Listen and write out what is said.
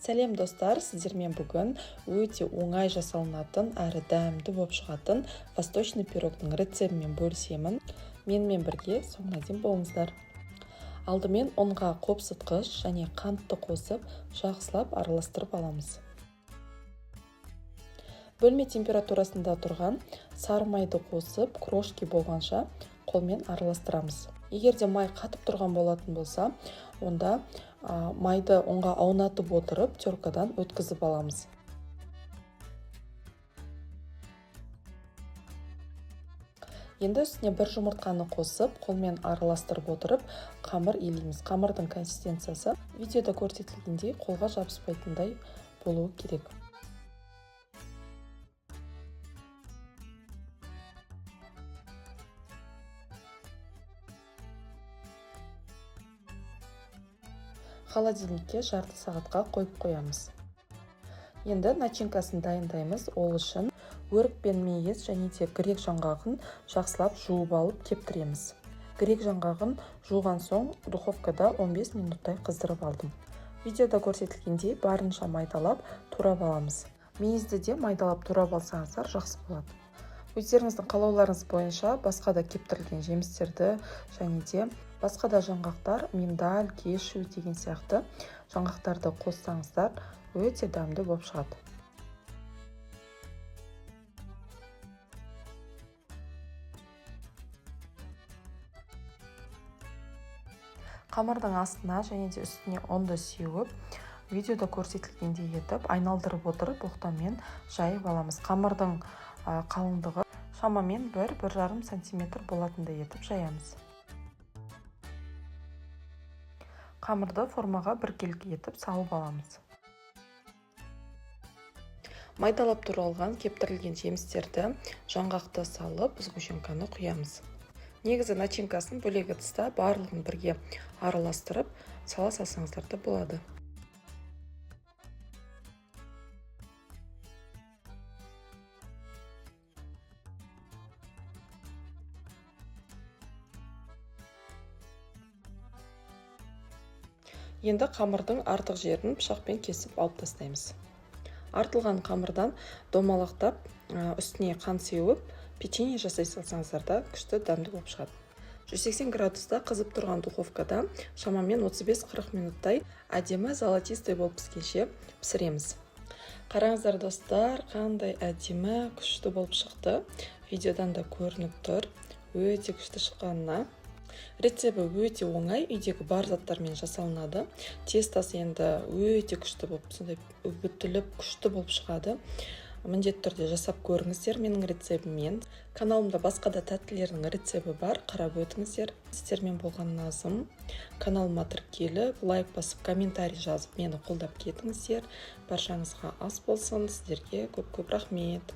Сәлем достар, сіздермен бүгін өте оңай жасалынатын әрі дәмді болып шығатын восточный пирогтың рецебімен бөлісемін. Менімен бірге соңына дейін болыңыздар. Алдымен ұнға қопсытқыш және қантты қосып, жақсылап араластырып аламыз. Бөлме температурасында тұрған сары майды қосып, крошки болғанша қолмен араластырамыз. Егер де май қатып тұрған болатын болса, онда майды ұнға аунатып отырып, теркадан өткізіп аламыз. Енді үстіне бір жұмыртқаны қосып, қолмен араластырып отырып, қамыр илейміз. Қамырдың консистенциясы видеода көрсетілгендей қолға жабыспайтындай болуы керек. Холодильникке жарты сағатқа қойып қоямыз. Енді начинкасын дайындаймыз. Ол үшін өрік пен мейіз және де грек жаңғағын жақсылап жуып алып кептіреміз. Грек жаңғағын жуған соң духовкада 15 минуттай қыздырып алдым. Видеода көрсетілгендей барынша майдалап турап аламыз. Мейізді де майдалап турап алсаңыздар жақсы болады. Өздеріңіздің қалауларыңыз бойынша басқа да кептірілген жемістерді және де басқа да жаңғақтар, миндаль, кешью деген сияқты жаңғақтарды қоссаңыздар өте дәмді болып шығады. Қамырдың астына және де үстіне ұнды сеуіп, видеода көрсетілгендей етіп, айналдырып отырып, оқтамен жайып аламыз. Қамырдың қалыңдығы шамамен 1-1,5 см болатындай етіп жаямыз. Қамырды формаға біркелкі етіп салып аламыз. Майдалап туралған кептірілген жемістерді жаңғақты салып, сгущенканы құямыз. Негізі начинкасын бөлек ыдыста барлығын бірге араластырып сала салсаңыздар да болады. Енді қамырдың артық жерін пышақпен кесіп алып тастаймыз. Артылған қамырдан домалақтап, үстіне қант сеуіп, печенье жасай салсаңыздар да күшті дәмді болып шығады. 180 градуста қызып тұрған духовкада шамамен 35-40 минуттай әдемі золотистой болып піскенше пісіреміз. Қараңыздар достар, қандай әдемі күшті болып шықты. Видеодан да көрініп тұр, өте күшті шыққанына. Рецебі өте оңай, үйдегі бар заттармен жасалынады. Тестасы енді өте күшті болып, сондай үгітіліп күшті болып шығады. Міндетті түрде жасап көріңіздер менің рецебіммен. Каналымда басқа да тәттілердің рецебі бар, қарап өтіңіздер. Сіздермен болған назым. Каналыма тіркеліп, лайк басып, комментарий жазып, мені қолдап кетіңіздер. Баршаңызға ас болсын, сіздерге көп-көп рахмет.